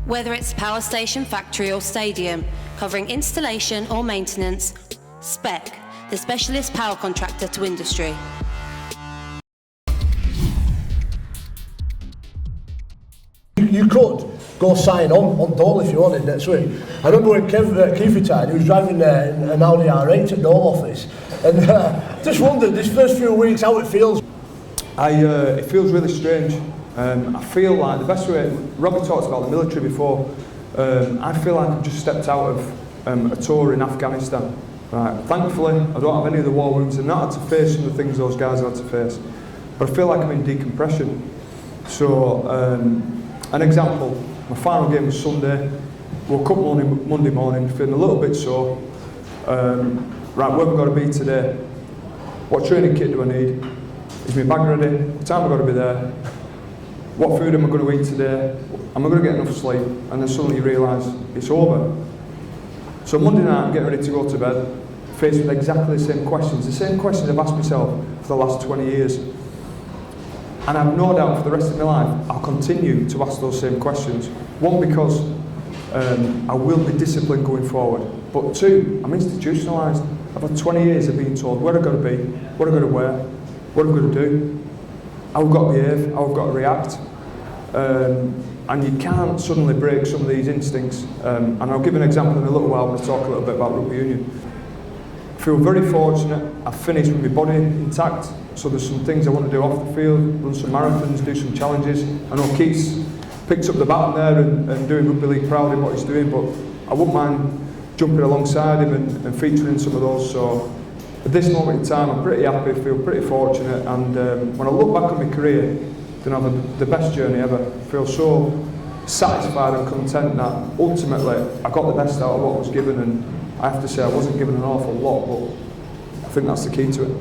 Whether it's power station, factory or stadium, covering installation or maintenance, Spec, the specialist power contractor to industry. You could go sign on Dole if you wanted next week. I remember when Keith retired, he was driving an Audi R8 at Dole office, and just wondered this first few weeks how it feels. It feels really strange. I feel like the best way, Robbie talked about the military before, I feel like I've just stepped out of a tour in Afghanistan. Right. Thankfully, I don't have any of the war wounds and not had to face some of the things those guys had to face. But I feel like I'm in decompression. So, an example, my final game was Sunday, woke up Monday morning feeling a little bit sore. Right, where have I got to be today? What training kit do I need? Is my bag ready? What time have I got to be there? What food am I going to eat today? Am I going to get enough sleep? And then suddenly you realise it's over. So Monday night I'm getting ready to go to bed, faced with exactly the same questions I've asked myself for the last 20 years. And I've no doubt for the rest of my life I'll continue to ask those same questions. One, because I will be disciplined going forward. But two, I'm institutionalised. I've had 20 years of being told where I've got to be, what I've got to wear, what I've got to do, how I've got to behave, how I've got to react. And you can't suddenly break some of these instincts. And I'll give an example in a little while when I talk a little bit about rugby union. I feel very fortunate. I've finished with my body intact, so there's some things I want to do off the field, run some marathons, do some challenges. I know Keith's picked up the baton there and doing Rugby League proud in what he's doing, but I wouldn't mind jumping alongside him and featuring some of those. So at this moment in time, I'm pretty happy, feel pretty fortunate, and when I look back on my career, then I've had the best journey ever. I feel so satisfied and content that ultimately I got the best out of what was given, and I have to say I wasn't given an awful lot, but I think that's the key to it.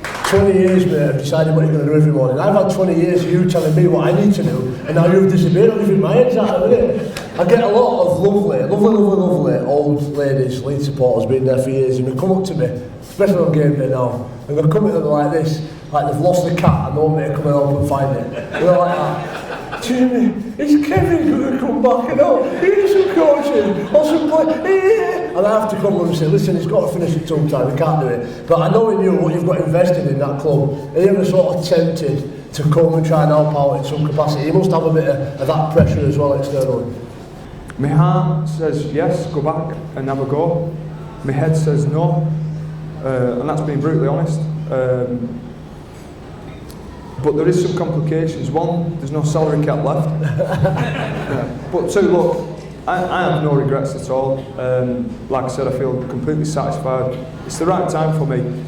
20 years, mate, of deciding what you're going to do every morning. I've had 20 years of you telling me what I need to do, and now you've disappeared. I'm in my head's out of it. I get a lot of lovely old ladies, Leeds supporters, been there for years, and they come up to me, especially on game day now, and they come at them like this, like they've lost the cat and they want me to come and help and find it. They're like that. Jamie, is Kevin going to come back? You know, he needs some coaching or some play. And I have to come up and say, listen, he's got to finish it sometime, he can't do it. But I know in you what you've got invested in that club, are you ever sort of tempted to come and try and help out in some capacity? You must have a bit of that pressure as well externally. My heart says yes, go back and have a go. My head says no, and that's being brutally honest. But there is some complications. One, there's no salary cap left. But two, look, I have no regrets at all. Like I said, I feel completely satisfied. It's the right time for me.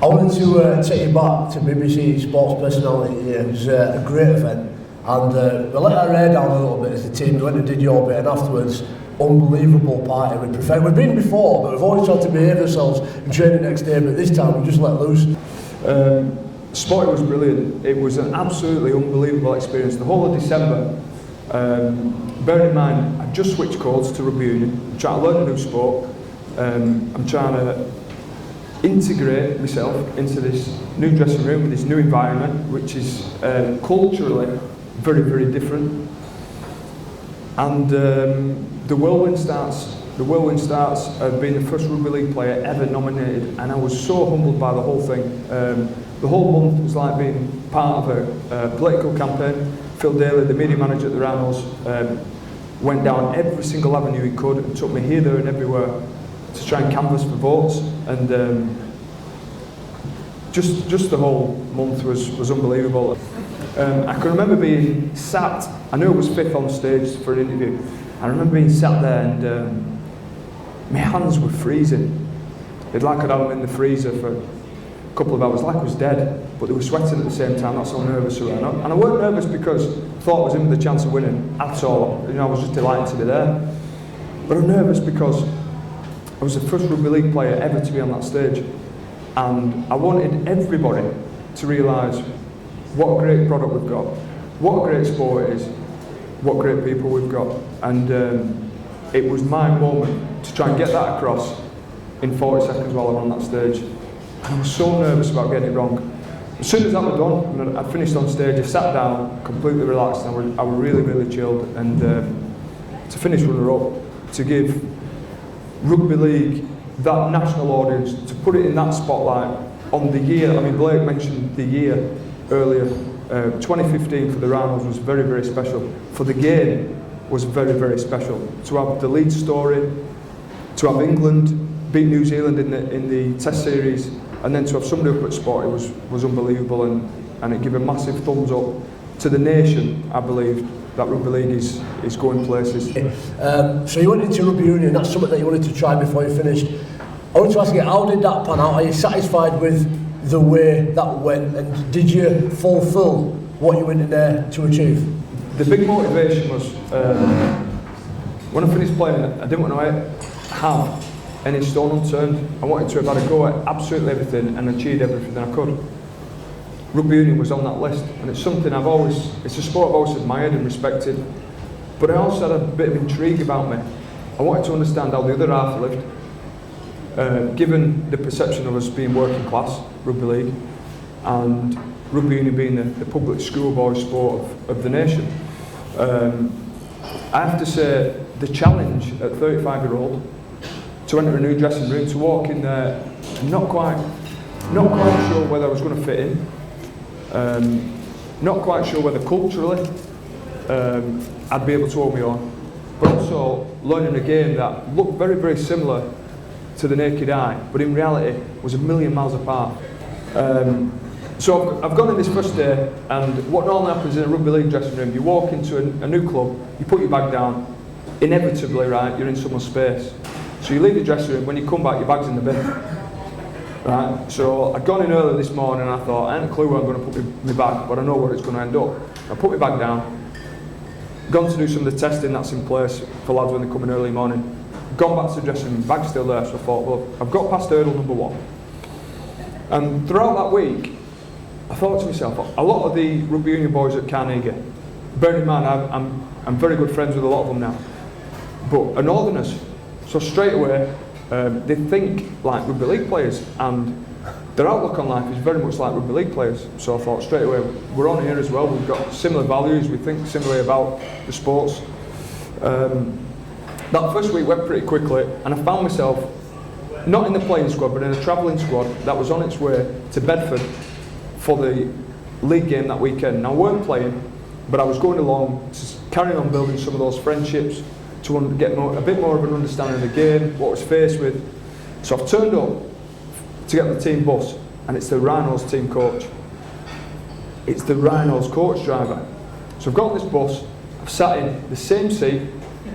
I wanted to take you back to BBC Sports Personality. It was a great event, and we let our hair down a little bit as the team went and did your bit, and afterwards, unbelievable party. We've been before, but we've always tried to behave ourselves and train the next day, but this time we just let loose. Sport was brilliant. It was an absolutely unbelievable experience. The whole of December, bearing in mind, I just switched codes to rugby union. I'm trying to learn a new sport. I'm trying to integrate myself into this new dressing room, this new environment, which is culturally very, very different. And the whirlwind starts. The whirlwind starts being the first rugby league player ever nominated, and I was so humbled by the whole thing. The whole month was like being part of a political campaign. Phil Daly, the media manager at the Rhinos, went down every single avenue he could and took me here, there and everywhere to try and canvass for votes. And just the whole month was unbelievable. I can remember being sat, I knew I was fifth on stage for an interview. I remember being sat there and my hands were freezing. It's like I'd had them in the freezer for a couple of hours, like I was dead, but they were sweating at the same time. That's how nervous I was. And I weren't nervous because I thought I was in with a chance of winning at all. You know, I was just delighted to be there. But I'm nervous because I was the first rugby league player ever to be on that stage, and I wanted everybody to realise what a great product we've got, what a great sport it is, what great people we've got. And it was my moment to try and get that across in 40 seconds while I'm on that stage. And I was so nervous about getting it wrong. As soon as that was done, and I'd finished on stage, I sat down, completely relaxed, and I was really, really chilled. And to finish runner-up, to give rugby league that national audience, to put it in that spotlight on the year. I mean, Blake mentioned the year earlier. 2015 for the Rhinos was very, very special. For the game was very, very special. To have the lead story, to have England beat New Zealand in the Test series, and then to have somebody up at Sport, it was unbelievable, and it gave a massive thumbs up to the nation. I believe that rugby league is going places. So you went into rugby union. That's something that you wanted to try before you finished. I want to ask you, how did that pan out? Are you satisfied with the way that went, and did you fulfil what you went in there to achieve? The big motivation was when I finished playing, I didn't want to have any stone unturned. I wanted to have had a go at absolutely everything and achieved everything I could. Rugby union was on that list, and it's something it's a sport I've always admired and respected, but I also had a bit of intrigue about me. I wanted to understand how the other half lived, given the perception of us being working class, rugby league, and rugby union being the public schoolboy sport of the nation. I have to say, the challenge at 35-year-old to enter a new dressing room, to walk in there, not quite sure whether I was going to fit in, not quite sure whether culturally I'd be able to hold my own, but also learning a game that looked very, very similar to the naked eye, but in reality was a million miles apart. So I've gone in this first day, and what normally happens in a rugby league dressing room, you walk into a new club, you put your bag down, inevitably, right, you're in someone's space. So you leave the dressing room, when you come back, your bag's in the bin. Right? So I'd gone in early this morning, and I thought, I haven't a clue where I'm going to put my bag, but I know where it's going to end up. I put my bag down, gone to do some of the testing that's in place for lads when they come in early morning, gone back to the dressing room, bag's still there, so I thought, well, I've got past hurdle number 1. And throughout that week, I thought to myself, a lot of the rugby union boys at Carnegie, bearing in mind I'm very good friends with a lot of them now, but are northerners, so straight away they think like rugby league players, and their outlook on life is very much like rugby league players. So I thought straight away, we're on here as well, we've got similar values, we think similarly about the sports. That first week went pretty quickly, and I found myself not in the playing squad, but in a travelling squad that was on its way to Bedford for the league game that weekend. Now I weren't playing, but I was going along to carry on building some of those friendships, to get a bit more of an understanding of the game, what I was faced with. So I've turned up to get the team bus, and it's the Rhinos team coach. It's the Rhinos coach driver. So I've got on this bus, I've sat in the same seat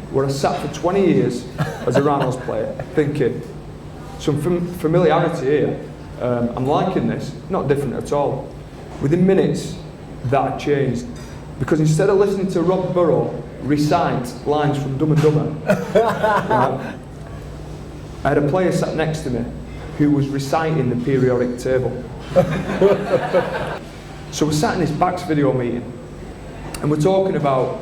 where I sat for 20 years as a Rhinos player, thinking, some familiarity here. I'm liking this, not different at all. Within minutes, that changed. Because instead of listening to Rob Burrow recite lines from Dumb and Dumber, right, I had a player sat next to me who was reciting the periodic table. So we're sat in this Backs video meeting, and we're talking about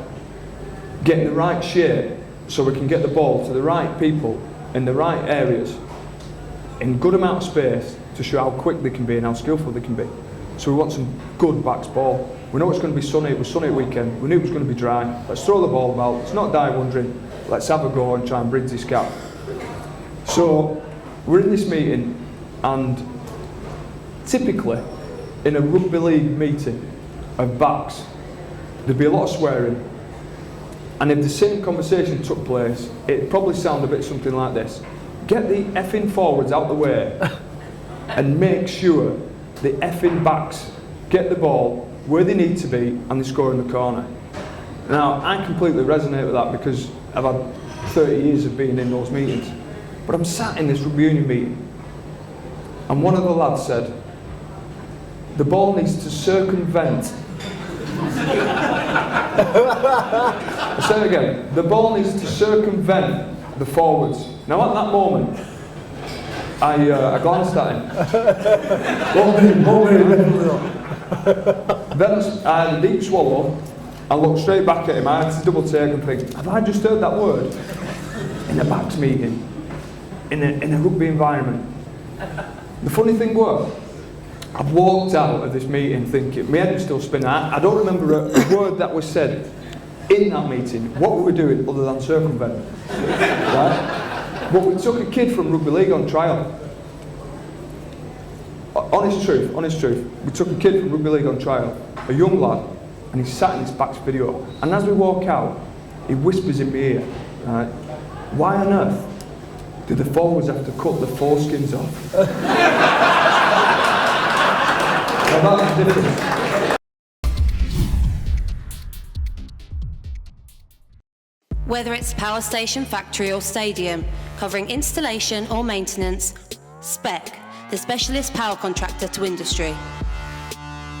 getting the right shape so we can get the ball to the right people in the right areas in good amount of space to show how quick they can be and how skillful they can be. So we want some good backs ball. We know it's going to be sunny, it was sunny at weekend, we knew it was going to be dry. Let's throw the ball about, let's not die wondering, let's have a go and try and bridge this gap. So we're in this meeting, and typically in a rugby league meeting of backs, there'd be a lot of swearing, and if the same conversation took place, it'd probably sound a bit something like this. Get the effing forwards out the way and make sure the effing backs get the ball where they need to be and they score in the corner. Now, I completely resonate with that because I've had 30 years of being in those meetings. But I'm sat in this rugby union meeting, and one of the lads said, the ball needs to circumvent. I say it again, the ball needs to circumvent the forwards. Now at that moment, I glanced at him. Then I had a deep swallow, I looked straight back at him, I had to double take and think, have I just heard that word? In a backs meeting, in a rugby environment. The funny thing was, I walked out of this meeting thinking, my head was still spinning, I don't remember a word that was said, in that meeting, what were we doing other than circumvent? Right? But we took a kid from Rugby League on trial. Honest truth. We took a kid from Rugby League on trial, a young lad, and he sat in his back's video. And as we walk out, he whispers in my ear, right, why on earth did the forwards have to cut the foreskins off? Now that's the difference. Whether it's power station, factory or stadium, covering installation or maintenance, Spec, the specialist power contractor to industry.